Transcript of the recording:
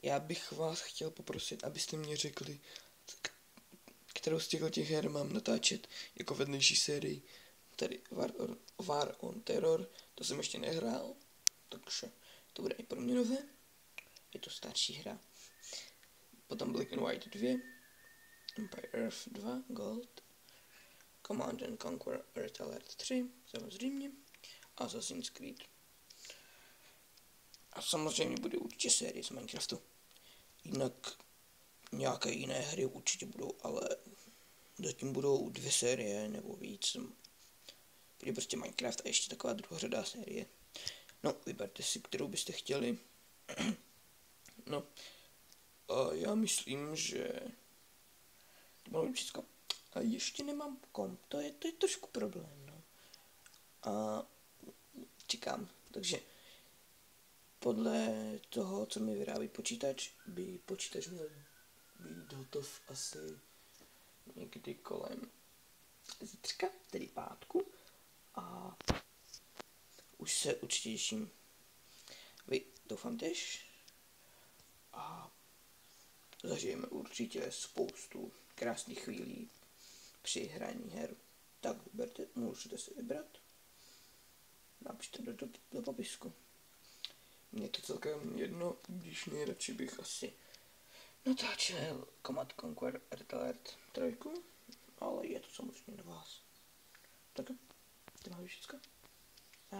Já bych vás chtěl poprosit, abyste mě řekli, kterou z těch her mám natáčet jako vedlejší sérii. Tady War on Terror, to jsem ještě nehrál, takže to bude i pro mě nové. Je to starší hra. Potom Black and White 2, Empire Earth 2, Gold, Command and Conquer Earth Alert 3, samozřejmě, Assassin's Creed. A samozřejmě bude určitě série z Minecraftu. Jinak nějaké jiné hry určitě budou, ale zatím budou 2 série nebo víc. Bude prostě Minecraft a ještě taková druhořadá série. No, vyberte si, kterou byste chtěli. No, a já myslím, že to bylo všechno. A ještě nemám komp, to je trošku problém, no. A čekám, takže podle toho, co mi vyrábí počítač, by počítač měl být hotov asi někdy kolem zítřka, tedy pátku. A už se určitě těším. Vy doufám tež. A zažijeme určitě spoustu krásných chvílí při hraní her. Tak vyberte, můžete si vybrat. Napište do popisku. Mně to celkem jedno, když nejradši bych asi natáčel Command Conquer Earth Alert 3, ale je to samozřejmě na vás. Tak to máme všechno. A